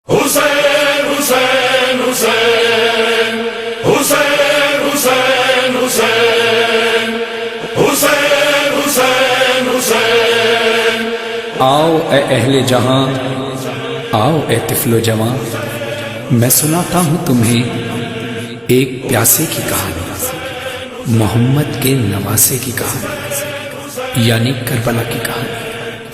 حسین حسین حسین حسین حسین حسین حسین حسین حسین آؤ اے اہل جہاں، آؤ اے طفل و جوان، میں سناتا ہوں تمہیں ایک پیاسے کی کہانی، محمد کے نواسے کی کہانی، یعنی کربلا کی کہانی۔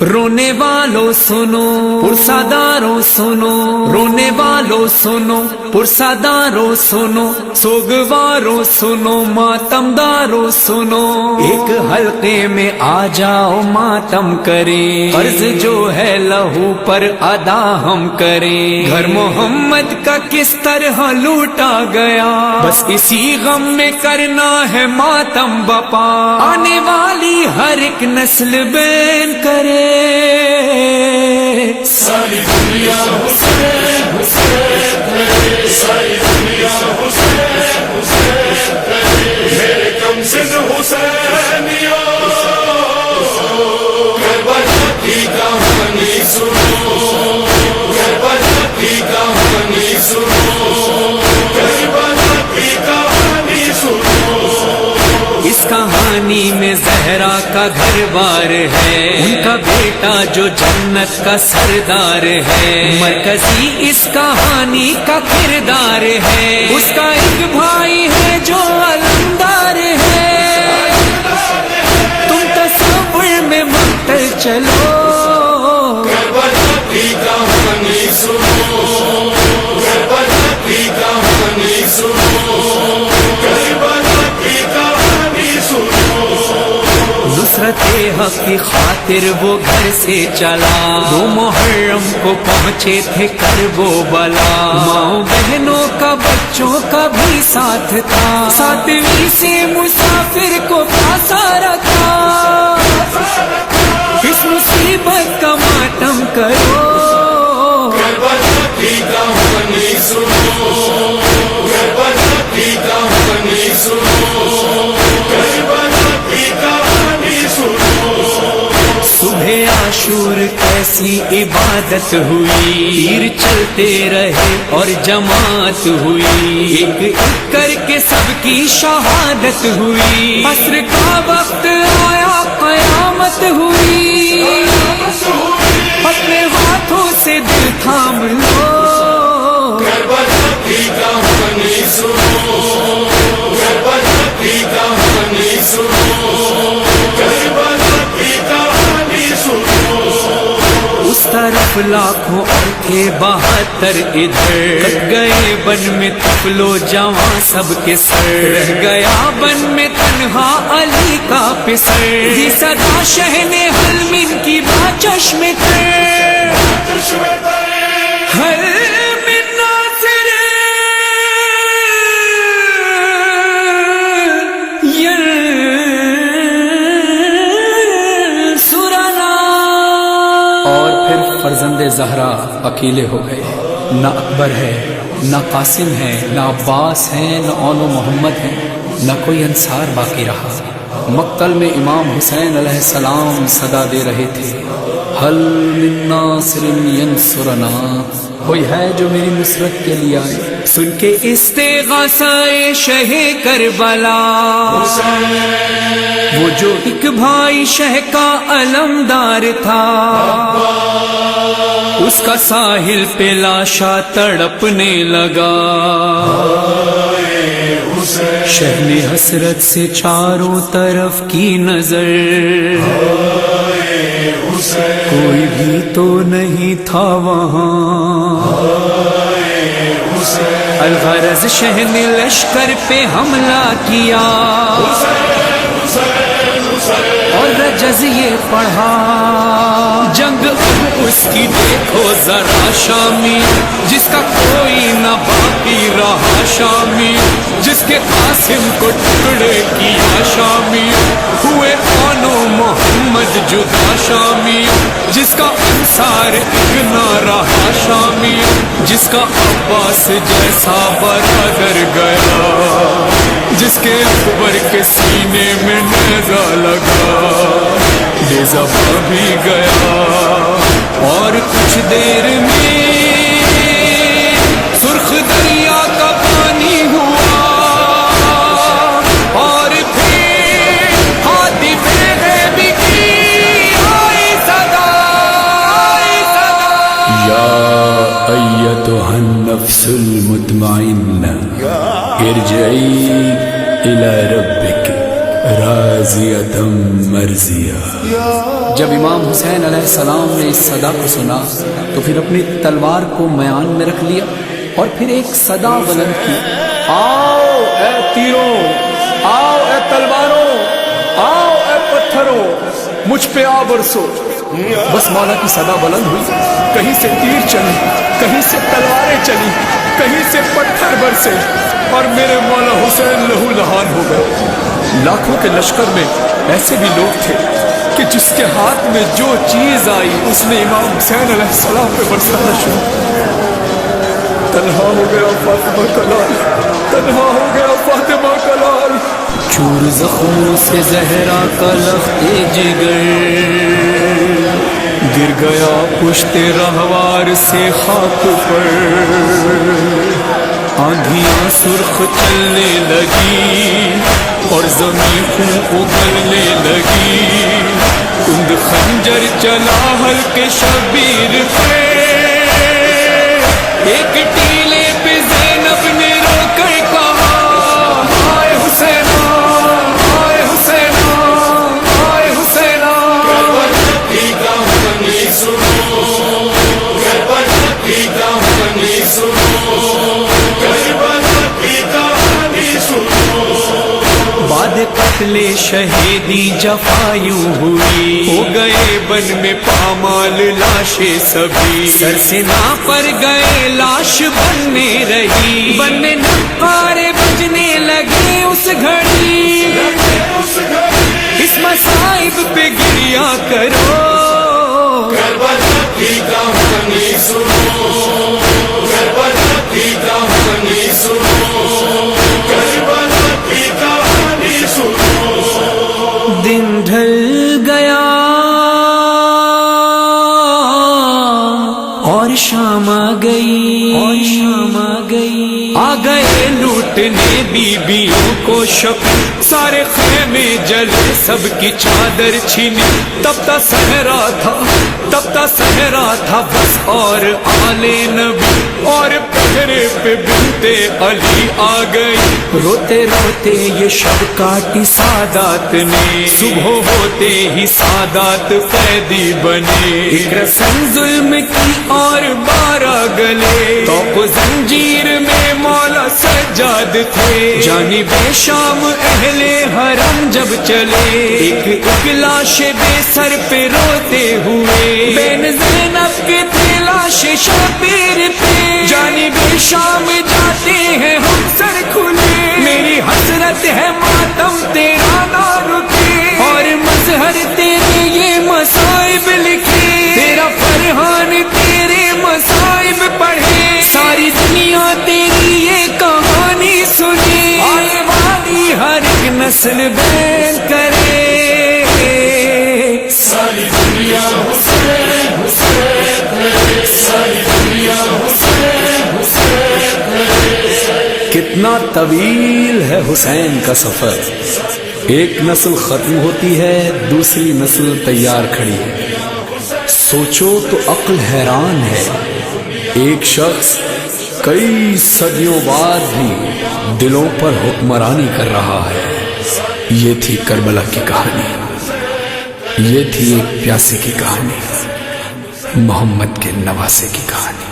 رونے والوں سنو، پرساداروں سنو، رونے والوں سنو، پرساداروں سنو، سوگواروں سنو، ماتمداروں سنو، ایک حلقے میں آ جاؤ ماتم کریں، قرض جو ہے لہو پر ادا ہم کریں، گھر محمد کا کس طرح لوٹا گیا، بس اسی غم میں کرنا ہے ماتم بپا، آنے والی ہر ایک نسل بین کرے، ساری دنیا حسین حسین کرے، ساری دنیا حسین حسین کرے، میرے کم سن حسینیوں کربلا کی کہانی سنو، کربلا کی کہانی سنو، کربلا کی کہانی سنو۔ اس کہانی میں زہرا کا گھر بار ہے، ان کا بیٹا جو جنت کا سردار ہے، مرکزی اس کہانی کا کردار ہے، اس کا ایک بھائی ہے جو علمدار ہے، تم تصور میں مقتل چلو، کربلا کی کہانی سنو، کربلا کی کہانی سنو، کربلا کی کہانی سنو۔ نصرت حق کی خاطر وہ گھر سے چلا، 2 محرم کو پہنچے تھے کرب و بلا، ماں بہنوں کا بچوں کا بھی ساتھ تھا، 7ویں سے مسافر کو پاسا رکھا، اس مصیبت کا ماتم کرو، کربلا کی کہانی سنو، کربلا کی کہانی سنو، کربلا کی کہانی سنو۔ صبح عاشور کیسی عبادت ہوئی، تیر چلتے رہے اور جماعت ہوئی، ایک ایک کر کے سب کی شہادت ہوئی، عصر کا وقت آیا قیامت ہوئی، اپنے ہاتھوں سے دل تھام لو، کربلا کی کہانی سنو، کربلا کی کہانی سنو، کربلا کی کہانی سنو۔ اس طرف لاکھوں اور تھے 72 ادھر، کٹ گئے بن میں طفل و جوان سب کے سر، رہ گیا بن میں تنہا علی کا پسر، یہ صدا شہن حلمین کی باچشم تر، ہر من ناصر سرنا۔ اور پھر فرزند زہرا اکیلے ہو گئے، نہ اکبر ہے، نہ قاسم ہے، نہ عباس ہے، نہ اون و محمد ہے، نہ کوئی انصار باقی رہا۔ مقتل میں امام حسین علیہ السلام صدا دے رہے تھے، حل من ناصر ینصرنا، کوئی ہے جو میری نصرت کے لیے آئے۔ سن کے استغاثہ شہ کربلا، وہ جو ایک بھائی شہ کا علمدار تھا، اس کا ساحل پہ لاشا تڑپنے لگا، شہ نے حسرت سے چاروں طرف کی نظر، کوئی بھی تو نہیں تھا وہاں، الغرض شہ نے لشکر پہ حملہ کیا، اور رجز یہ پڑھا، جنگ اب اس کی دیکھو ذرا شامی، جس کا کوئی نہ باقی رہا شامی، جس کے قاسم کو ٹکڑے کیا شامی، ہوئے اون و محمد جدا شامی، جس کا انصار ایک نہ رہا شامی، جس کا عباس جیسا برادر گیا، جس کے اکبر کے سینے میں نیزہ لگا، نیزہ بھی گیا، اور کچھ دیر میں ارجعی الی ربک راضیۃ مرضیہ۔ جب امام حسین علیہ السلام نے اس صدا کو سنا تو پھر اپنی تلوار کو میان میں رکھ لیا اور پھر ایک صدا بلند کی، آؤ اے تیروں، آؤ اے تلواروں، آؤ اے پتھروں، مجھ پہ آ برسو۔ بس مولا کی صدا بلند ہوئی، کہیں سے تیر چلی، کہیں سے تلواریں چلی، کہیں سے پتھر برسے اور میرے مولا حسین لہو لہان ہو گئے۔ لاکھوں کے لشکر میں ایسے بھی لوگ تھے کہ جس کے ہاتھ میں جو چیز آئی اس نے امام حسین علیہ السلام پہ برسانا شروع۔ تنہا ہو گیا فاطمہ کا لال، تنہا ہو گیا فاطمہ کا لال۔ چور زخموں سے زہرا کا لخت جگر، گر گیا پشت رہوار سے خاک پر۔ آندھیاں سرخ چلنے لگی اور زمین خون اگلنے لگی، کند خنجر چلا ہلکے شبیر پہ، ایک ٹیلے پہ زینب نے رو کر کہا، ہائے حسینہ، ہائے حسینہ، ہائے حسینہ۔ کربلا کی کہانی سنو، کربلا کی کہانی سنو، کربلا کی کہانی سنو۔ بعد قتل شہیدی جفایوں ہوئی، ہو گئے بن میں پامال لاشیں سبھی، سر سے نا پر گئے لاش بننے رہی، بننے نقارے بجنے لگے اس گھڑی، اس مصائب پہ گریا کرو۔ کربلا کی کہانی سنو، کربلا کی کہانی سنو، کربلا کی کہانی سنو۔ دن ڈھل گیا اور شام آ گئی، اور شام آ گئی، آ گئے لوٹنے بیویوں کو شب، سارے خیمے جلے سب کی چادر چھینی، تبتا صحرا تھا، تبتا صحرا تھا بس اور آل نبی، اور پہرے پہ بنت علی آ گئی، روتے روتے یہ شب کاٹی سادات نے، صبح ہوتے ہی سادات قیدی بنے، ایک رسم ظلم کی اور 12 گلے، توق و زنجیر میں مولا سجاد تھے، جانب شام اہل حرم جب چلے، ایک لاش بے سر پہ روتے ہوئے، بین زینب کے تھے لاش شبیر پہ، جانب شام جاتے ہیں ہم سر کھلے، میری حسرت ہے ماتم تیرا نہ رکے، اور مظہر تیرے یہ مصائب لکھے، تیرا فرحان تیرے مصائب پڑھے، ساری دنیا تیری یہ کہانی سنے، آنے والی ہر ایک نسل بیان کرے، ساری دنیا حسین حسین ہے، ساری دنیا حسین حسین ہے۔ کتنا طویل ہے حسین کا سفر، ایک نسل ختم ہوتی ہے دوسری نسل تیار کھڑی ہے، سوچو تو عقل حیران ہے، ایک شخص کئی صدیوں بعد بھی دلوں پر حکمرانی کر رہا ہے۔ یہ تھی کربلا کی کہانی، یہ تھی ایک پیاسے کی کہانی، محمد کے نواسے کی کہانی۔